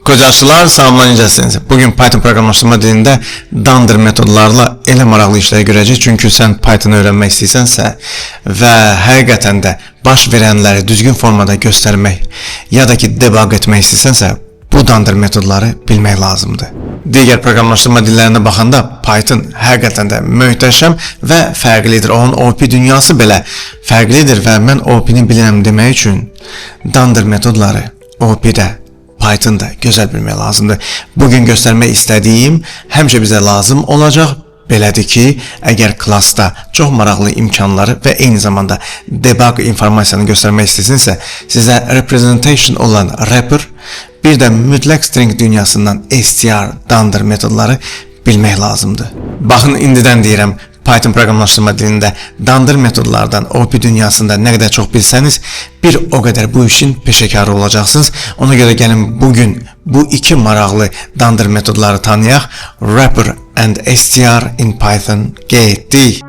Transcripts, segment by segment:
Kocasılar, salamlayacaqsınız. Bugün Python proqramlaşdırma dilində Dunder metodlarla elə maraqlı işlər görəcək. Çünki sən Python öyrənmək istəyirsənsə və həqiqətən də baş verənləri düzgün formada göstərmək ya da ki debug etmək istəyirsənsə, bu Dunder metodları bilmək lazımdır. Digər proqramlaşdırma dillərinə baxanda Python həqiqətən də möhtəşəm və fərqlidir. Onun OP dünyası belə fərqlidir və mən OP-ni bilirəm demək üçün Dunder metodları OP-də Python'da gözəl bilmək lazımdır. Bugün göstərmək istədiyim həmişə bizə lazım olacaq. Belədir ki, əgər klassda çox maraqlı imkanları və eyni zamanda debug informasiyanı göstərmək istəyirsinizsə, sizə representation olan wrapper, bir də mütləq string dünyasından str, dunder metodları bilmək lazımdır. Baxın, indidən deyirəm, Python proqramlaşdırma dilində Dunder metodlardan OP dünyasında nə qədər çox bilsəniz, bir o qədər bu işin peşəkarı olacaqsınız. Ona görə gəlin bugün bu iki maraqlı Dunder metodları tanıyaq. Wrapper and str in Python getdik.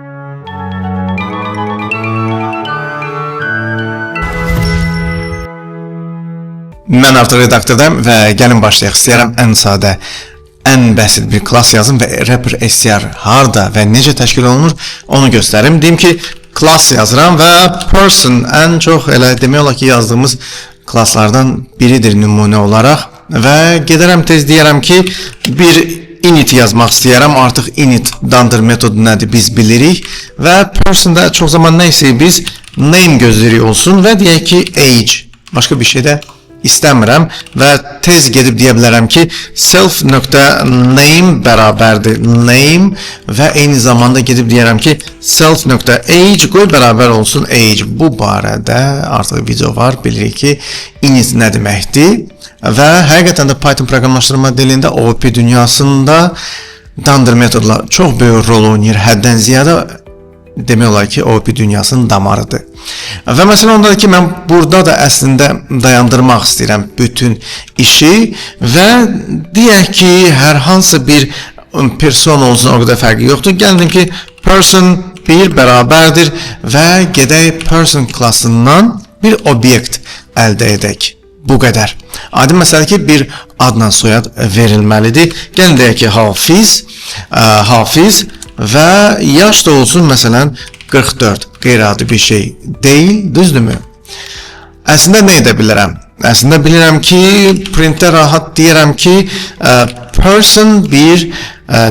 Mən artıq redaktordayım və gəlin başlayaq. İstəyirəm ən sadə, ən bəsit bir klass yazım və wrapper str harda və necə təşkil olunur onu göstərim. Deyim ki, klass yazıram və person ən çox elə demək olar ki yazdığımız klasslardan biridir nümunə olaraq və gedərəm tez deyərəm ki bir init yazmaq istəyirəm. Artıq init Dunder metodu nədir biz bilirik və personda çox zaman nə isə biz name gözləyirik olsun və deyək ki age, başqa bir şey də İstəmirəm və tez gedib deyə bilərəm ki self.name bərabərdir name və eyni zamanda gedib deyərəm ki self.age qoy bərabər olsun age. Bu barədə artıq video var, bilirik ki init nə deməkdir və həqiqətən də Python proqramlaşdırma dilində OOP dünyasında Dunder metodlar çox böyük rol oynayır, həddən ziyadə demək olar ki OOP dünyasının damarıdır. Və məsələn ondadır ki, mən burada da əslində dayandırmaq istəyirəm bütün işi və deyək ki, hər hansı bir person olsun, o qədər fərqi yoxdur. Gəldim ki, person bir bərabərdir və gedək person klassından bir obyekt əldə edək. Bu qədər. Adi məsələ ki, bir adla soyad verilməlidir. Gəlin deyək ki, Hafiz və yaş da olsun məsələn 44, qeyri-adi bir şey deyil, düzdürmü? Əslində nə edə bilirəm? Əslində bilirəm ki, printdə rahat deyirəm ki, person bir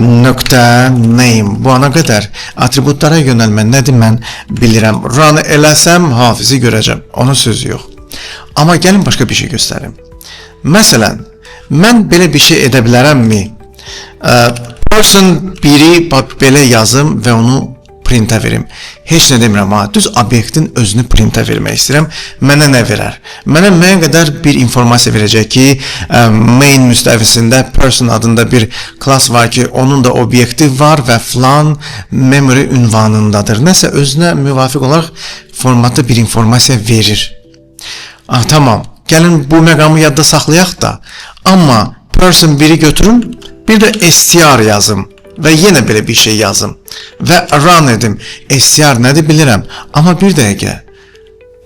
nöqtə name. Bu ana qədər atributlara yönəlmə nədir mən bilirəm. Run eləsəm Hafizi görəcəm, onun sözü yox. Amma gəlin başqa bir şey göstərim. Məsələn, mən belə bir şey edə bilərəmmi? Person biri belə yazım və onu printə verim. Heç nə demirəm, düz obyektin özünü printə vermək istəyirəm. Mənə nə verər? Mənə müəyyən qədər bir informasiya verəcək ki, main müstəvisində person adında bir klass var ki, onun da obyekti var və filan memory ünvanındadır. Nəsə özünə müvafiq olaraq formatda bir informasiya verir. Tamam, gəlin bu məqamı yadda saxlayaq da, amma person biri götürüm, bir də str yazım və yenə belə bir şey yazım və run edim. Str nədir bilirəm, amma bir dəqiqə,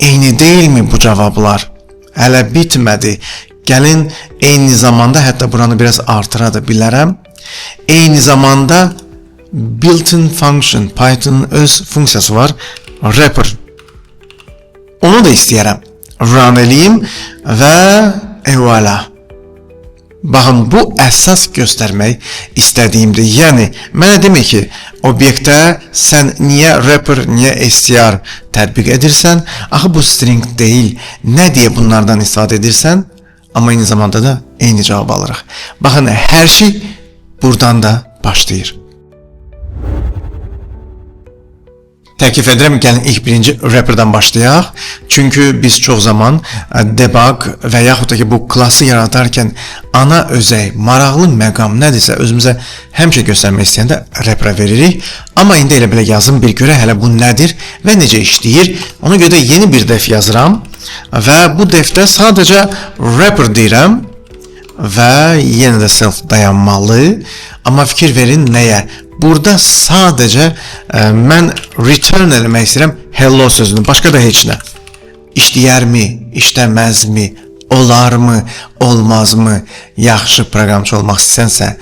eyni deyilmi bu cavablar? Hələ bitmədi. Gəlin eyni zamanda, hətta buranı biraz artıra da bilərəm. Eyni zamanda built-in function, Python'ın öz funksiyası var, wrapper. Onu da istəyərəm. Run eləyim və voilà. Baxın, bu əsas göstərmək istədiyimdir. Yəni, mənə demək ki, obyektə sən niyə wrapper, niyə str tətbiq edirsən? Axı bu string deyil. Nə deyə bunlardan istifadə edirsən? Amma eyni zamanda da eyni cavab alırıq. Baxın, hər şey buradan da başlayır. Təklif edirəm, gəlin ilk birinci wrapper'dan başlayaq. Çünki biz çox zaman debug və yaxud da ki bu klassı yaradarkən ana özək, maraqlı məqam nədirsə özümüzə həmişə göstərmək istəyəndə wrapper'a veririk. Amma indi elə belə yazım bir görə hələ bu nədir və necə işləyir. Ona görə də yeni bir def yazıram və bu defdə sadəcə wrapper deyirəm və yenə də self dayanmalı. Amma fikir verin nəyə? Burada sadəcə mən return eləmək istəyirəm hello sözünü, başqa da heç nə. İşləyərmi, işləməzmi, olarmı, olmazmı, yaxşı proqramçı olmaq istəsənsə,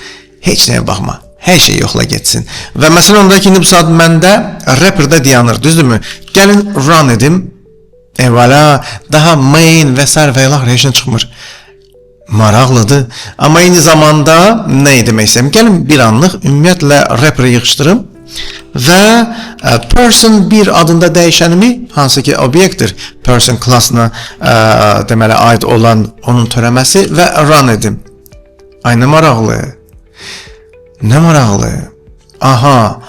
heç nəyə baxma. Hər şey yoxla getsin. Və məsələn onda ki, indi bu saat məndə rapperdə dayanır, düzdürmü? Gəlin run edim. Evvela daha main və s. və ilə heç nə çıxmır. Maraqlıdır. Amma eyni zamanda nə demək istəyirəm? Gəlin bir anlıq ümumiyyətlə rapperi yığışdırım və person bir adında dəyişənimi, hansı ki obyektdir, person klassına deməli aid olan onun törəməsi və run edim. Ay nə maraqlı. Nə maraqlı. Aha,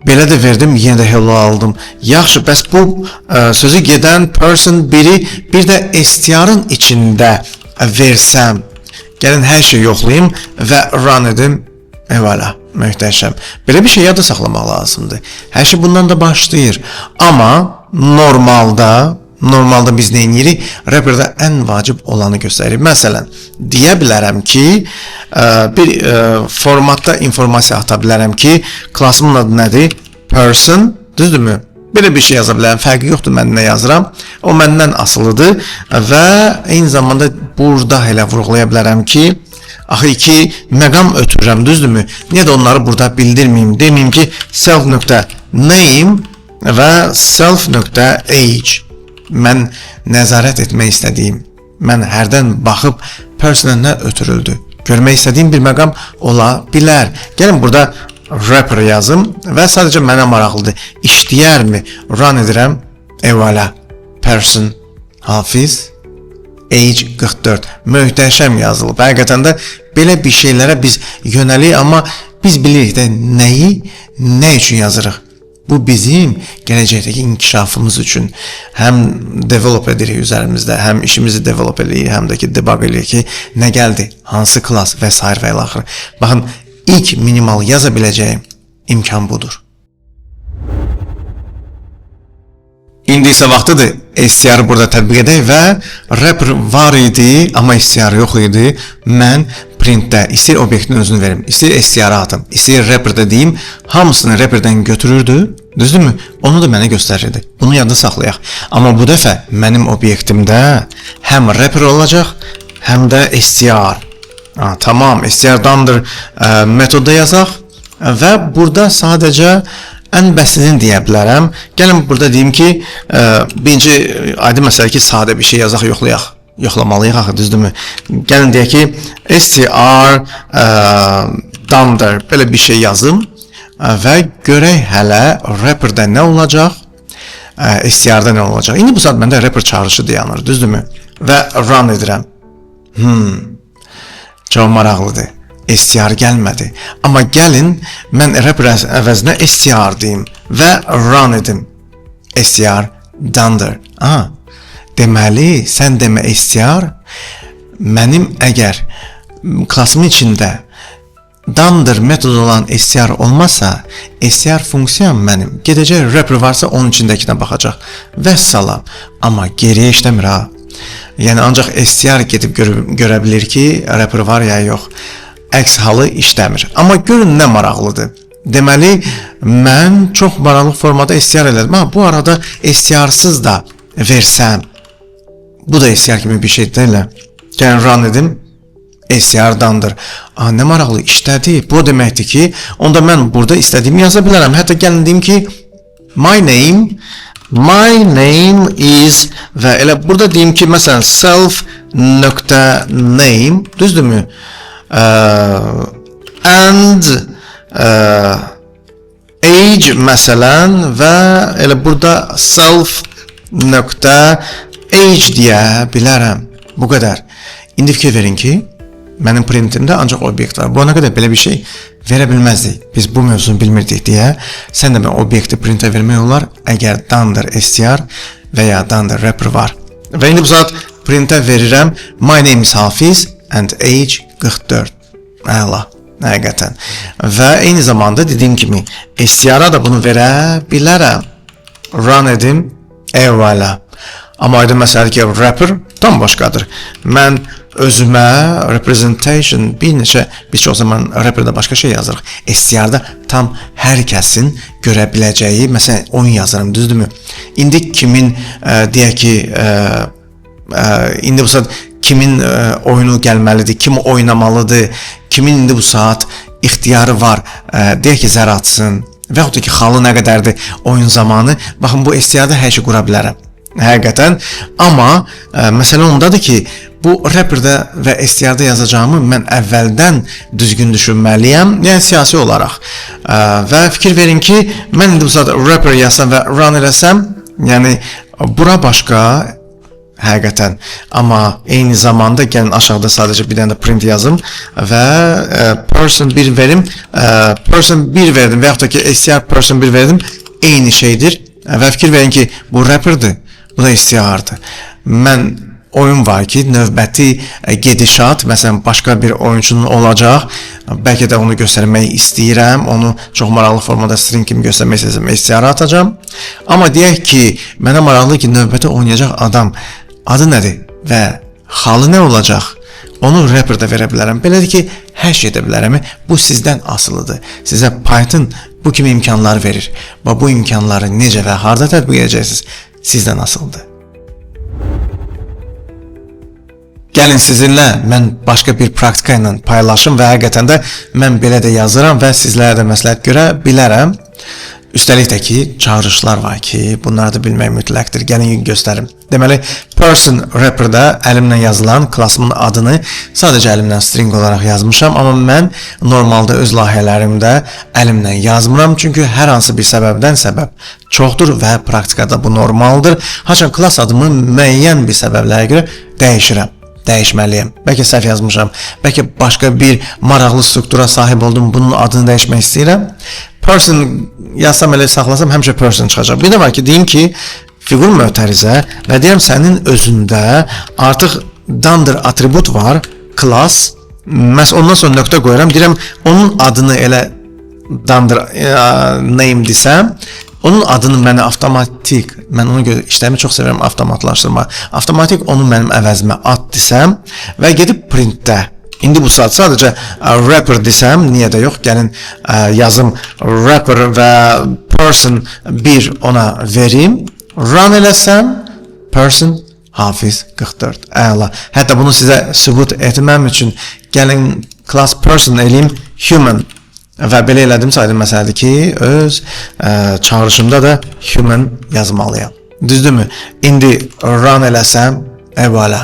belə də verdim, yenə də hello aldım. Yaxşı, bəs bu sözü gedən person biri bir də STR-ın içində versəm, gəlin hər şey yoxlayayım və run edim. Evvela, möhtəşəm. Belə bir şey yadda saxlamaq lazımdır. Hər şey bundan da başlayır. Amma normalda biz nə edirik? Rapperdə ən vacib olanı göstərir. Məsələn, deyə bilərəm ki, bir formatda informasiya ata bilərəm ki, klassımın adı nədir? Person, düzdürmü? Belə bir şey yaza bilərəm, fərqi yoxdur mən nə yazıram. O məndən asılıdır və eyni zamanda burada elə vurğulaya bilərəm ki, axı iki məqam ötürürəm, düzdürmü? Niyə də onları burada bildirməyim? Deməyim ki, self.name və self.age. Mən nəzarət etmək istədiyim, mən hərdən baxıb persona nə ötürüldü, görmək istədiyim bir məqam ola bilər. Gəlin burada rapper yazım və sadəcə mənə maraqlıdır. İşləyərmi? Run edirəm. Evvela person Hafiz age 44. Möhtəşəm yazılıb. Həqiqətən də belə bir şeylərə biz yönəlik, amma biz bilirik də nəyi, nə üçün yazırıq. Bu bizim gələcəkdəki inkişafımız üçün həm develop edirik üzərimizdə, həm işimizi develop edirik, həm də ki debug edirik ki, nə gəldi, hansı klass və s. və ilə axır. Baxın, ilk minimal yaza biləcəyim imkan budur. İndi isə vaxtıdır STR-ı burada tətbiq edək və rapper var idi, amma STR yox idi. Mən printdə istəyir obyektin özünü verim, istəyir STR-ı atım, istəyir rapperdə deyim, hamısını rapperdən götürürdü, düzdürmü? Onu da mənə göstərirdi. Bunu yadda saxlayaq. Amma bu dəfə mənim obyektimdə həm rapper olacaq, həm də STR. Tamam, STR-dandır metodda yazaq və burada sadəcə ən bəsinini deyə bilərəm. Gəlin burada deyim ki, birinci aydın məsələ ki, sadə bir şey yazaq, yoxlamalıyıq axı, düzdürmü? Gəlin deyək ki, STR dandır, belə bir şey yazım və görək hələ rapperdə nə olacaq, STR-da nə olacaq. İndi bu saat məndə rapper çağırışı dayanır, düzdürmü? Və run edirəm. Çox maraqlıdır. STR gəlmədi. Amma gəlin, mən rapper əvəzinə STR deyim və run edim. STR dandır. Deməli, sən demə STR, mənim əgər klassımın içində dandır metodu olan STR olmasa, STR funksiyam mənim gedəcək rapper varsa onun içindəkinə baxacaq. Və salam. Amma geriyə işləmir ha. Yəni, ancaq STR gedib görə bilir ki, rapper var ya yox. Əks halı işləmir. Amma görün nə maraqlıdır. Deməli, mən çox maraqlı formada STR elədim. Bu arada STR-sız da versəm, bu da STR kimi bir şey deyil. Gəlin run edim, STR-dandır. Nə maraqlı işlədi. Bu deməkdir ki, onda mən burada istədiyimi yaza bilərəm. Hətta gəlin deyim ki, my name is və elə burada deyim ki, məsələn, self.name, düzdürmü? And age məsələn və elə burada self.age deyə bilərəm. Bu qədər. İndi fikir verin ki, mənim printimdə ancaq obyekt var. Bu ana qədər belə bir şey verə bilməzdik. Biz bu mövzunu bilmirdik deyə sən də mən obyekti printə vermək olar əgər dandır STR və ya dandır rapper var. Və indi bu saat printə verirəm my name is Hafiz and age 44. Əla, həqiqətən. Və eyni zamanda dediyim kimi STR-a da bunu verə bilərəm. Run edim, evvela. Amma aydın məsələdir ki, rapper tam başqadır. Mən özümə representation bir neçə, biz çox zaman rapperdə başqa şey yazırıq. STR-da tam hər kəsin görə biləcəyi, məsələn, oyun yazırım, düzdürmü? İndi kimin, deyək ki, indi bu saat kimin oyunu gəlməlidir, kim oynamalıdır, kimin indi bu saat ixtiyarı var, deyək ki, zər atsın və yaxud da ki, xalı nə qədərdir oyun zamanı. Baxın, bu STR-da hər şey qura bilərəm. Həqiqətən. Amma məsələ ondadır ki, bu rapperdə və STR-da yazacağımı mən əvvəldən düzgün düşünməliyəm, yəni siyasi olaraq. Və fikir verin ki, mən indi bu saat rapper yazsam və run eləsəm, yəni bura başqa həqiqətən. Amma eyni zamanda gəlin aşağıda sadəcə bir dənə print yazım və person 1 verim, person 1 verdim və yaxud da ki, STR person 1 verdim, eyni şeydir. Və fikir verin ki, bu rapperdir, bu da STR-dır. Mən oyun var ki, növbəti gedişat, məsələn, başqa bir oyunçunun olacaq, bəlkə də onu göstərmək istəyirəm, onu çox maraqlı formada string kimi göstərmək istəyirəm, STR-a atacağım. Amma deyək ki, mənə maraqlı ki, növbəti oynayacaq adam adı nədir və xalı nə olacaq? Onu rapperdə verə bilərəm. Belədir ki, hər şey edə bilərəm. Bu sizdən asılıdır. Sizə Python bu kimi imkanlar verir. Və bu imkanları necə və harda tətbiq edəcəksiniz? Sizdən asılıdır. Gəlin sizinlə mən başqa bir praktika ilə paylaşım və həqiqətən də mən belə də yazıram və sizlərə də məsləhət görə bilərəm. Üstəlik də ki, çağırışlar var ki, bunları da bilmək mütləqdir. Gəlin göstərim. Deməli, person rapperdə əlimlə yazılan klassımın adını sadəcə əlimlə string olaraq yazmışam, amma mən normalda öz layihələrimdə əlimlə yazmıram, çünki hər hansı bir səbəbdən səbəb çoxdur və praktikada bu normaldır. Haçan klass adımı müəyyən bir səbəblərə görə dəyişirəm. Dəyişməliyəm. Bəlkə səhv yazmışam, bəlkə başqa bir maraqlı struktura sahib oldum, bunun adını dəyişmək istəyirəm. Person yazsam elə saxlasam həmişə person çıxacaq. Bir də var ki, deyim ki, fiqur mötərizə və deyirəm sənin özündə artıq dunder atribut var, class. Məhz ondan sonra nöqtə qoyuram, deyirəm onun adını elə dunder name desəm, onun adını mənə avtomatik, mən ona görə işlərimi çox sevirəm avtomatlaşdırma, avtomatik onu mənim əvəzimə at desəm və gedib printdə, indi bu saat sadəcə rapper desəm, niyə də yox, gəlin yazım rapper və person 1 ona verim, run eləsəm, person Hafiz 44, əla. Hətta bunu sizə sübut etməm üçün gəlin class person eləyim human. Və belə elədim saydım məsələdir ki, öz çağırışımda da human yazmalıyam. Düzdürmü? İndi run eləsəm, əvvəla.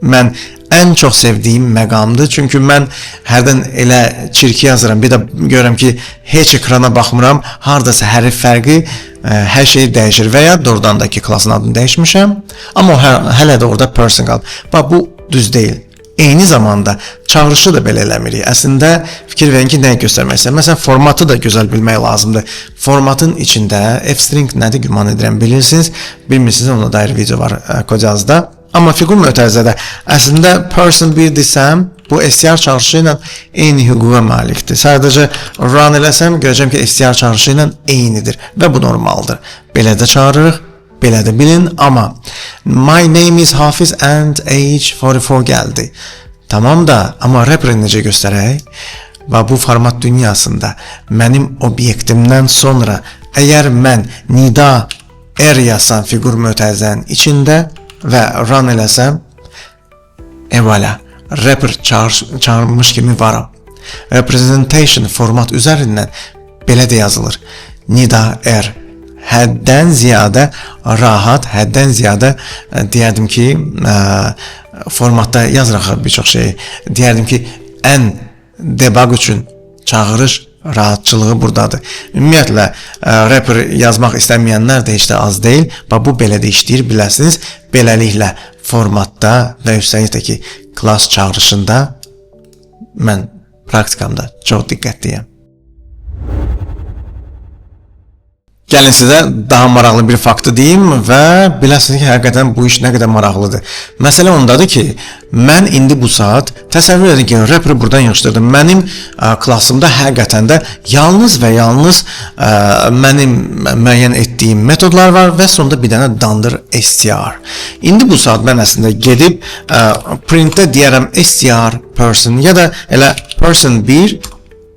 Mən ən çox sevdiyim məqamdır. Çünki mən hərdən elə çirki yazıram. Bir də görürəm ki, heç ekrana baxmıram. Hardasa hərf fərqi hər şey dəyişir. Və ya doğrudan da ki, klasın adını dəyişmişəm. Amma hələ də orada person qalıb. Bax, bu düz deyil. Eyni zamanda çağırışı da belə eləmirik. Əslində fikir verin ki, nəyi göstərmək istəyirəm. Məsələn, formatı da gözəl bilmək lazımdır. Formatın içində f-string nədir güman edirəm bilirsiniz. Bilmirsiniz, ona dair video var Kodiazda. Amma fiqur mötərizədə əslində person 1 desəm, bu STR çağırışı ilə eyni hüquqa malikdir. Sadəcə run eləsəm, görəcəm ki, STR çağırışı ilə eynidir və bu normaldır. Belə də çağırırıq. Belə də bilin, amma my name is Hafiz and age 44 gəldi. Tamam da, amma rapper necə göstərək? Və bu format dünyasında mənim obyektimdən sonra əgər mən nida yazsam fiqur mötərizənin içində və run eləsəm, evvela rapper çağırmış kimi varam. Representation format üzərindən belə də yazılır. Nida həddən ziyadə rahat, həddən ziyadə deyərdim ki, formatda yazıraq bir çox şeyi. Deyərdim ki, ən debug üçün çağırış rahatçılığı buradadır. Ümumiyyətlə, rapper yazmaq istəməyənlər də heç də az deyil. Bu belə də işləyir, biləsiniz. Beləliklə, formatda və üstəlik də ki, klass çağırışında mən praktikamda çox diqqətliyəm. Gəlin sizə daha maraqlı bir faktı deyim və biləsiniz ki, həqiqətən bu iş nə qədər maraqlıdır. Məsələ ondadır ki, mən indi bu saat təsəvvür edin ki, rapper buradan yığışdırdım. Mənim klassımda həqiqətən də yalnız və yalnız mənim müəyyən etdiyim metodlar var və sonunda bir dənə dunder str. İndi bu saat mən əslində gedib printdə deyərəm str person ya da elə person 1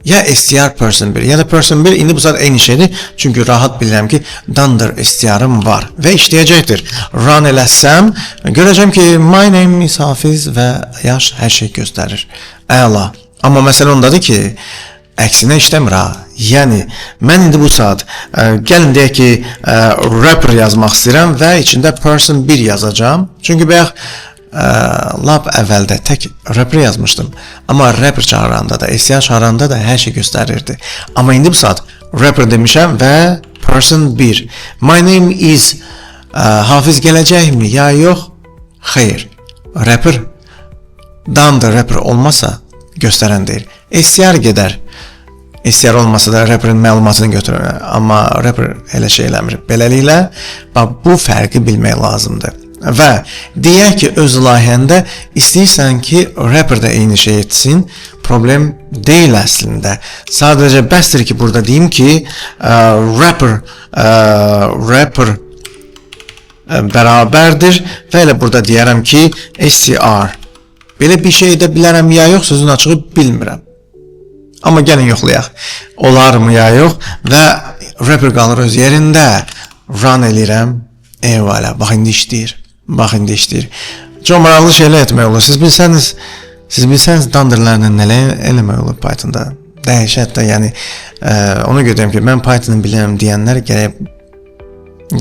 ya STR person 1 ya da person 1 indi bu saat eyni şeydir. Çünkü rahat bilirəm ki Dunder STR'ım var və işləyəcəkdir. Run eləsəm görəcəm ki my name is Hafiz və yaş hər şey göstərir. Əla. Amma məsələ ondadır ki əksinə işləmir ha. Yəni mən indi bu saat gəlin deyək ki rapper yazmaq istəyirəm və içində person 1 yazacağım. Çünki bayaq lap əvvəldə tək rapper yazmışdım. Amma rapper çağıranda da, STR çağıranda da hər şey göstərirdi. Amma indi bu saat rapper demişəm və person 1. My name is Hafiz gələcəkmi ya yox? Xeyr. Rapper Dunder rapper olmasa göstərən deyil. STR gedər. STR olmasa da rapperin məlumatını götürür. Amma rapper elə şey eləmir. Beləliklə bu fərqi bilmək lazımdır. Və deyək ki öz layihəndə istəyirsən ki rapper da eyni şey etsin, problem deyil əslində. Sadəcə bəsdir ki burada deyim ki rapper bərabərdir və elə burada deyərəm ki STR. Belə bir şey edə bilərəm ya yox, sözün açığı bilmirəm. Amma gəlin yoxlayaq. Olarmı ya yox və rapper qalır öz yerində. Run eləyirəm. Eyvallah. Bax indi işləyir. Bax indi işləyir. Çox maraqlı şeylər etmək olur. Siz bilsəniz Dunderlərlə nələr eləmək olur Pythonda. Dəhşət də, yəni ona görə deyim ki, mən Python'ı bilirəm deyənlər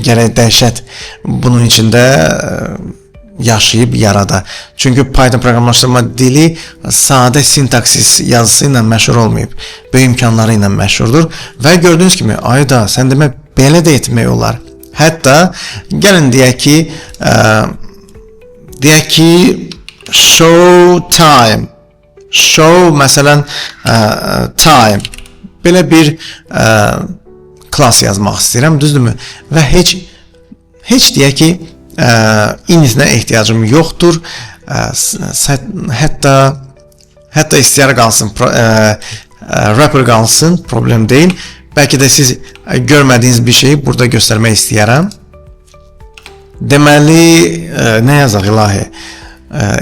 gərək dəhşət bunun içində yaşayıb yarada. Çünki Python proqramlaşdırma dili sadə sintaksis yazısı ilə məşhur olmayıb. Böyük imkanları ilə məşhurdur və gördüyünüz kimi ayda sən demə belə də etmək olar. Hətta gəlin deyək ki show time. Show məsələn time. Belə bir class yazmaq istəyirəm, düzdürmü? Və heç deyək ki inisinə ehtiyacım yoxdur. Hətta STR qalsın, rapper qalsın, problem deyil. Bəlkə də siz görmədiyiniz bir şeyi burada göstərmək istəyərəm. Deməli, nə yazaq ilahi?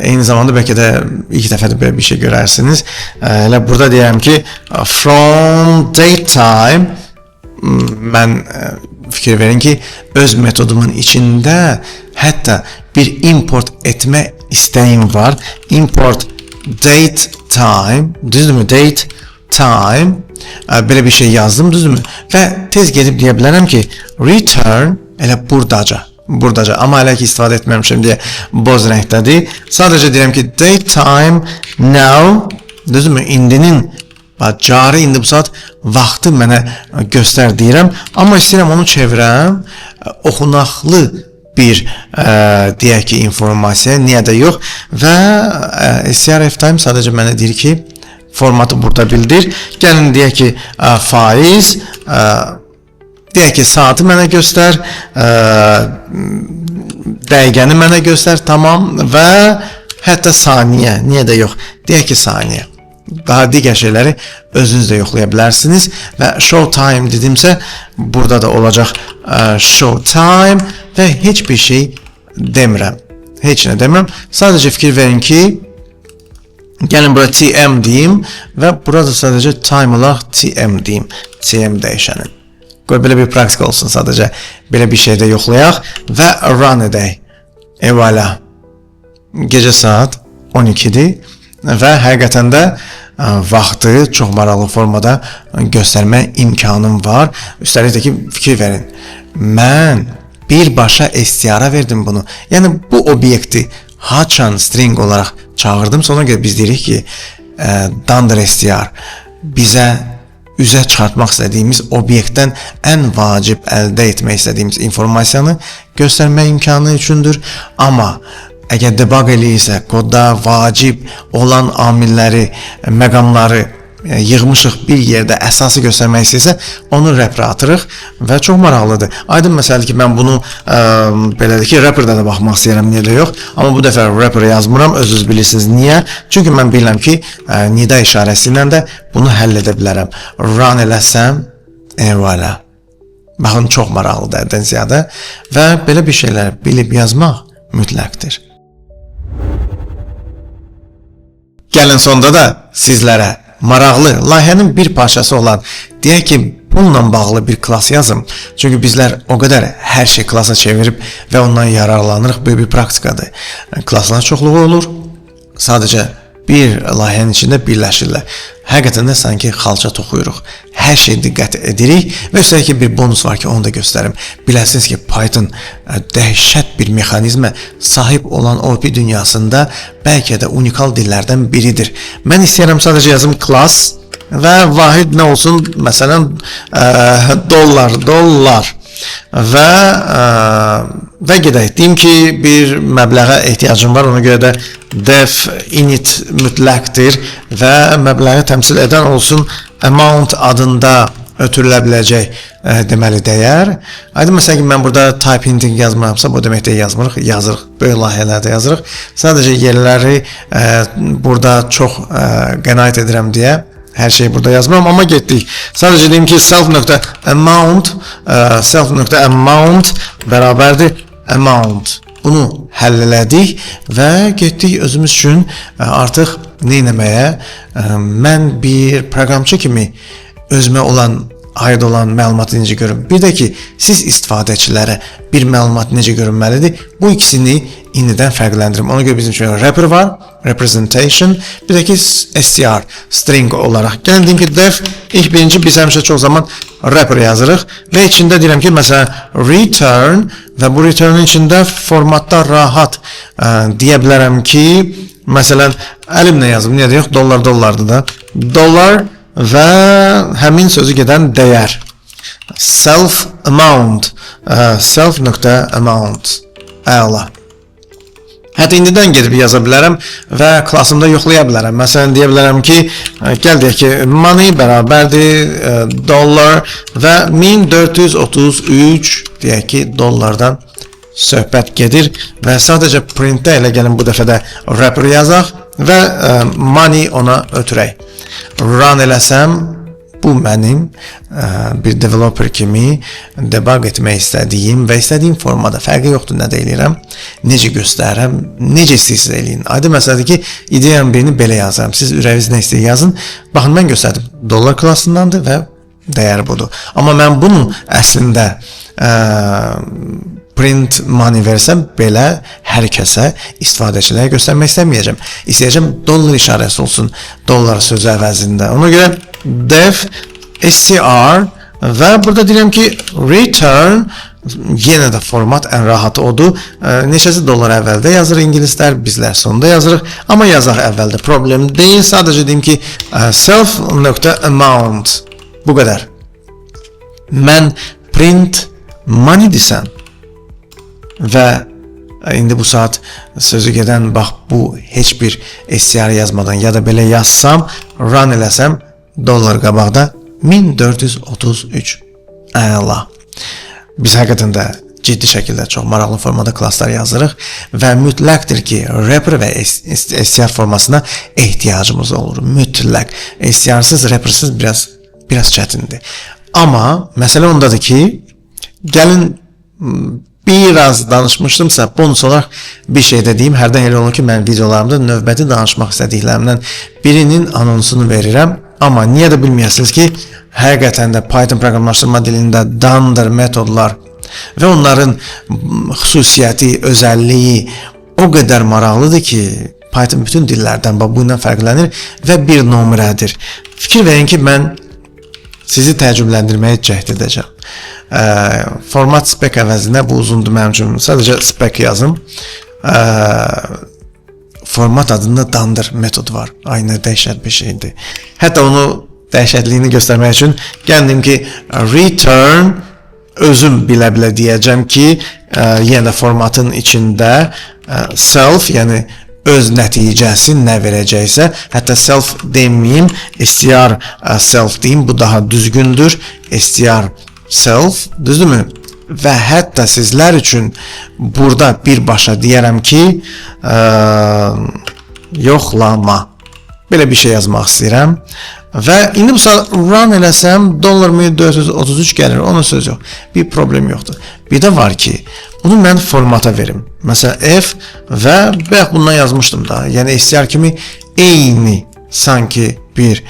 Eyni zamanda bəlkə də ilk dəfədə belə bir şey görərsiniz. Elə burada deyərəm ki from datetime mən fikir verin ki öz metodumun içində hətta bir import etmə istəyim var. Import date time, düzdürmü? Date time. Belə bir şey yazdım, düzdürmü? Və tez gedib deyə bilərəm ki return elə buradaca. Amma hələ ki istifadə etməmişəm deyə boz rəngdədir. Sadəcə deyirəm ki date time now, düzdürmü? İndinin cari indi bu saat vaxtı mənə göstər deyirəm. Amma istəyirəm onu çevirəm oxunaqlı bir deyək ki informasiya, niyə də yox. Və STRF time sadəcə mənə deyir ki formatı burada bildir. Gəlin deyək ki faiz, deyək ki saatı mənə göstər, dəqiqəni mənə göstər, tamam, və hətta saniyə, niyə də yox, deyək ki saniyə. Daha digər şeyləri özünüz də yoxlaya bilərsiniz və show time dedimsə burada da olacaq show time və heç bir şey demirəm. Heç nə demirəm. Sadəcə fikir verin ki gəlin bura tm deyim və burada sadəcə time olaraq tm deyim. Tm dəyişənin. Qoy belə bir praktik olsun, sadəcə belə bir şeydə yoxlayaq və run edək. Eyvallah. Gecə saat 12-dir və həqiqətən də vaxtı çox maraqlı formada göstərmə imkanım var. Üstəlik də ki fikir verin. Mən birbaşa STR-a verdim bunu. Yəni bu obyekti haçan string olaraq çağırdım. Sonra görə biz deyirik ki Dunder STR bizə üzə çıxartmaq istədiyimiz obyektdən ən vacib əldə etmək istədiyimiz informasiyanı göstərmə imkanı üçündür. Amma əgər debug eləyirsə, kodda vacib olan amilləri, məqamları yığmışıq bir yerdə əsası göstərmək istəyirsə, onu rapperə atırıq və çox maraqlıdır. Aydın məsələdir ki, mən bunu belədir ki, rapperdə də baxmaq istəyirəm, niyə də yox. Amma bu dəfə rapperə yazmıram, özünüz bilirsiniz niyə? Çünki mən bilirəm ki, nida işarəsi ilə də bunu həll edə bilərəm. Run eləsəm, eyvallah. Baxın, çox maraqlıdır əddən ziyadə və belə bir şeylər bilib yazmaq mütləqdir. Gəlin sonda da sizlərə maraqlı layihənin bir parçası olan, deyək ki, bununla bağlı bir klas yazım. Çünki bizlər o qədər hər şey klasa çevirib və ondan yararlanırıq. Böyük bir praktikadır. Klaslar çoxluğu olur. Sadəcə bir layihənin içində birləşirlər. Həqiqətən də sanki xalça toxuyuruq. Hər şey diqqət edirik və üstəlik ki, bir bonus var ki, onu da göstərim. Biləsiniz ki, Python dəhşət bir mexanizmə sahib olan OOP dünyasında bəlkə də unikal dillərdən biridir. Mən istəyirəm sadəcə yazım class və vahid nə olsun? Məsələn, dollar. Və gedək. Deyim ki, bir məbləğə ehtiyacım var. Ona görə də def init mütləqdir və məbləği təmsil edən olsun amount adında ötürülə biləcək deməli dəyər. Aydın məsələn ki, mən burada type hinting yazmıramsa, bu deməkdə yazmırıq, yazırıq. Böyük layihələrdə yazırıq. Sadəcə yerləri burada çox qənaət edirəm deyə hər şeyi burada yazmıram, amma getdik. Sadəcə deyim ki, self.amount bərabərdir amount. Bunu həll elədik və getdik özümüz üçün artıq nə etməyə? Mən bir proqramçı kimi özümə aid olan məlumatı necə görüm? Bir də ki, siz istifadəçilərə bir məlumat necə görünməlidir? Bu ikisini indidən fərqləndirim. Ona görə bizim üçün wrapper var, representation, bir də ki str, string olaraq. Gəlin deyim ki, def, ilk birinci biz həmişə çox zaman wrapper yazırıq və içində deyirəm ki, məsələn, return və bu return'ın içində formatda rahat deyə bilərəm ki, məsələn, əlimlə yazım, niyə deyək, dollardır da, dollar və həmin sözü gedən dəyər. Self.amount, self.amount, əla. Hətta indidən gedib yaza bilərəm və klasımda yoxlaya bilərəm. Məsələn, deyə bilərəm ki, gəl deyək ki, money bərabərdir dollar və 1433 deyək ki, dollardan söhbət gedir və sadəcə printdə elə gəlin bu dəfə də wrapper yazaq və money ona ötürək. Run eləsəm, bu mənim bir developer kimi debug etmək istədiyim və istədiyim formada fərqi yoxdur nə deyilirəm, necə göstərirəm, necə istəyirsiniz eləyin. Aydın məsələdir ki, ideyam birini belə yazarım. Siz ürəyiniz nə istəyir yazın. Baxın, mən göstərdim. Dollar klassındandır və dəyər budur. Amma mən bunu əslində print money versəm, belə hər kəsə, istifadəçilərə göstərmək istəməyəcəm. İstəyəcəm dollar işarəsi olsun dollar sözü əvəzində. Ona görə def str və burada deyirəm ki, return, yenə də format ən rahatı odur. Neçəsi dollar əvvəldə yazır ingilislər, bizlər sonunda yazırıq. Amma yazaq əvvəldə problem deyil. Sadəcə deyim ki, self.amount. Bu qədər. Mən print money desəm və indi bu saat sözü gedən, bax bu heç bir str yazmadan ya da belə yazsam, run eləsəm, dollar qabaqda 1433. Əla. Biz həqiqətən də ciddi şəkildə çox maraqlı formada klasslar yazırıq və mütləqdir ki, wrapper və str formasına ehtiyacımız olur. Mütləq. Strsız, wrappersız biraz çətindir. Amma məsələ ondadır ki, gəlin biraz danışmışdımsa, bonus olaraq bir şey də deyim. Hərdən elə olur ki, mən videolarımda növbəti danışmaq istədiklərimdən birinin anonsunu verirəm. Amma niyə də bilməyəsiniz ki, həqiqətən də Python proqramlaşdırma dilində dandır metodlar və onların xüsusiyyəti, özəlliyi o qədər maraqlıdır ki, Python bütün dillərdən bu ilə fərqlənir və bir nömrədir. Fikir verin ki, mən sizi təəccübləndirməyə cəhd edəcəm. Format spec əvəzinə, bu uzundur mənim üçün, sadəcə spec yazım. Format adında dandır metod var. Aynı dəhşət bir şeydir. Hətta onu dəhşətliyini göstərmək üçün gəldim ki, return özüm bilə-bilə deyəcəm ki, yenə də formatın içində self, yəni öz nəticəsi nə verəcəksə, hətta self deməyim, str self deyim, bu daha düzgündür. Str self, düzdürmü? Və hətta sizlər üçün burada birbaşa deyərəm ki, yoxlama. Belə bir şey yazmaq istəyirəm. Və indi bu saat run eləsəm, dollar 1433 gəlir, onun söz yox. Bir problem yoxdur. Bir də var ki, bunu mən formata verim. Məsələn, F və bundan yazmışdım da. Yəni, str kimi eyni sanki bir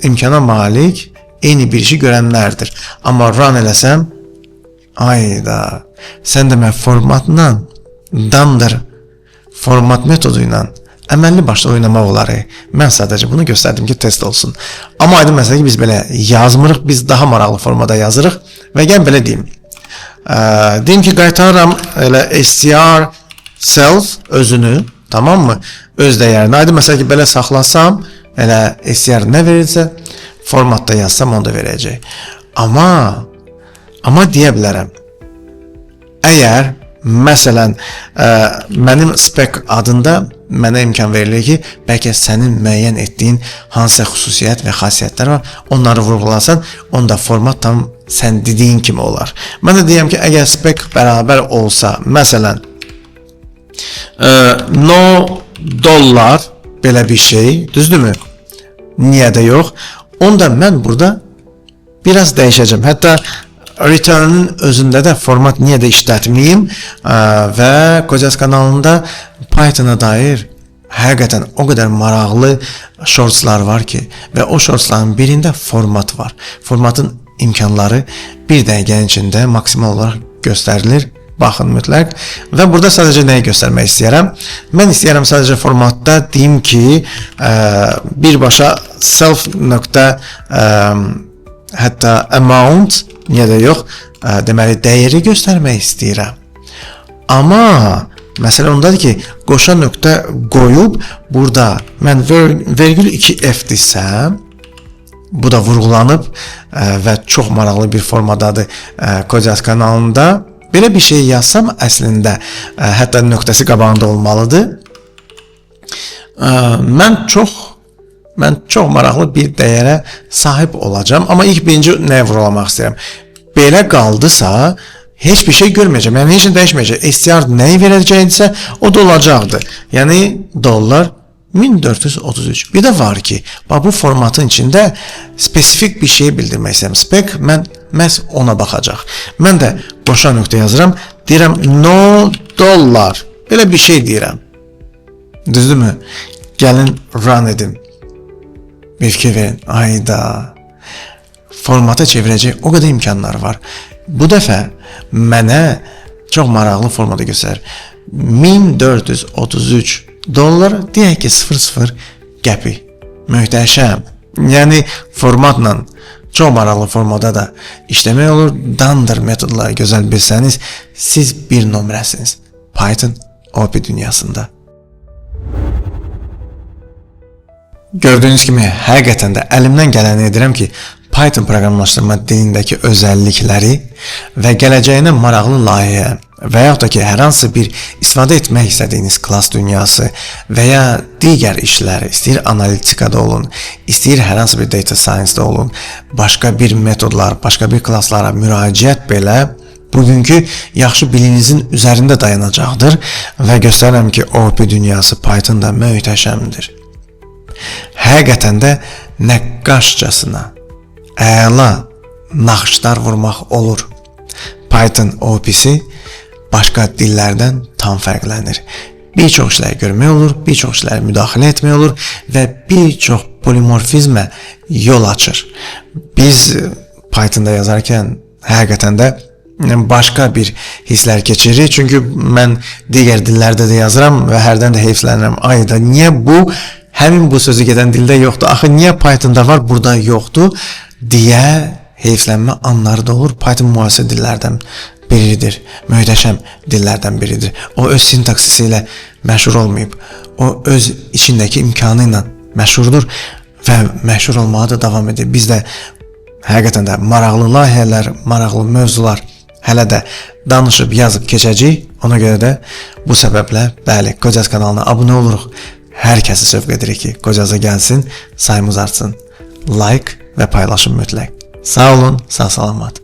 imkana malik eyni bir işi görənlərdir. Amma run eləsəm, ayda, sən demə formatla, damdır, format metodu ilə əməlli başlı oynamaq olar. Mən sadəcə bunu göstərdim ki, test olsun. Amma aydın məsələ ki, biz belə yazmırıq, biz daha maraqlı formada yazırıq və gəlin belə deyim. Deyim ki, qaytarıram elə str self özünü, tamam mı? Öz dəyərini. Aydın məsələ ki, belə saxlasam, elə str nə verirsə, formatda yazsam onu da verəcək. Amma deyə bilərəm. Əgər məsələn, mənim spec adında mənə imkan verilir ki, bəlkə sənin müəyyən etdiyin hansısa xüsusiyyət və xasiyyətlər var, onları vurğulasan, onda format tam sən dediyin kimi olar. Mən də deyəm ki, əgər spec bərabər olsa, məsələn, no dollar belə bir şey, düzdürmü? Niyə də yox? Onda mən burada biraz dəyişəcəm. Hətta return'ın özündə də format niyə də işlətməyim və Kocaz kanalında Python'a dair həqiqətən o qədər maraqlı shortslar var ki və o shortsların birində format var. Formatın imkanları bir dəqiqənin içində maksimal olaraq göstərilir. Baxın mütləq. Və burada sadəcə nəyi göstərmək istəyirəm? Mən istəyirəm sadəcə formatda deyim ki, birbaşa self nöqtə hətta amount, niyə də yox, deməli dəyəri göstərmək istəyirəm. Amma məsələ ondadır ki, qoşa nöqtə qoyub burada mən vergül 2f desəm, bu da vurğulanıb və çox maraqlı bir formadadır Kocaz kanalında. Belə bir şey yazsam əslində, hətta nöqtəsi qabağında olmalıdır. Mən çox maraqlı bir dəyərə sahib olacağım. Amma ilk birinci nəyə vurulamaq istəyirəm? Belə qaldısa, heç bir şey görməyəcəm. Yəni, heç nə dəyişməyəcək. STR nəyi verəcəkdirsə, o da olacaqdır. Yəni, dollar 1433. Bir də var ki, bu formatın içində spesifik bir şey bildirmək istəyirəm. Spec, mən məhz ona baxacaq. Mən də qoşa nöqtə yazıram. Deyirəm, no dollar. Belə bir şey deyirəm. Düzdürmü? Gəlin, run edin. Bir fikir verin. Ayda. Formata çevirəcək o qədər imkanlar var. Bu dəfə mənə çox maraqlı formada göstərir. 1433 dollar, deyək ki 00 qəpik. Möhtəşəm. Yəni formatla çox maraqlı formada da işləmək olur. Dunder metodları gözəl bilsəniz, siz bir nömrəsiniz Python OP dünyasında. Gördüyünüz kimi, həqiqətən də əlimdən gələni edirəm ki, Python proqramlaşdırma dilindəki özəllikləri və gələcəyinə maraqlı layihə və yaxud da ki, hər hansı bir istifadə etmək istədiyiniz klass dünyası və ya digər işlər, istəyir analitikada olun, istəyir hər hansı bir data science-da olun, başqa bir metodlar, başqa bir klasslara müraciət belə bugünkü yaxşı bilinizin üzərində dayanacaqdır və göstərirəm ki, OP dünyası Python'da möhtəşəmdir. Həqiqətən də nəqqaşcasına əla naxışlar vurmaq olur. Python OP-si başqa dillərdən tam fərqlənir. Bir çox işləri görmək olur, bir çox işləri müdaxilə etmək olur və bir çox polimorfizmə yol açır. Biz Python'da yazarkən həqiqətən də başqa bir hisslər keçirir. Çünki mən digər dillərdə də yazıram və hərdən də heyflənirəm. Ayda, niyə bu həmin bu sözü gedən dildə yoxdur? Axı, niyə Python'da var, burada yoxdur? Deyə heyflənmə anları da olur. Python müasir dillərdən biridir. Möhtəşəm dillərdən biridir. O öz sintaksisi ilə məşhur olmayıb. O öz içindəki imkanı ilə məşhurdur və məşhur olmağa da davam edir. Biz də həqiqətən də maraqlı layihələr, maraqlı mövzular hələ də danışıb, yazıb keçəcəyik. Ona görə də bu səbəblə, bəli, Kocaz kanalına abunə oluruq. Hər kəsi sövq edirik ki, Kocaza gəlsin, sayımız artsın. Like və paylaşın mütləq. Sağ olun, sağ salamat.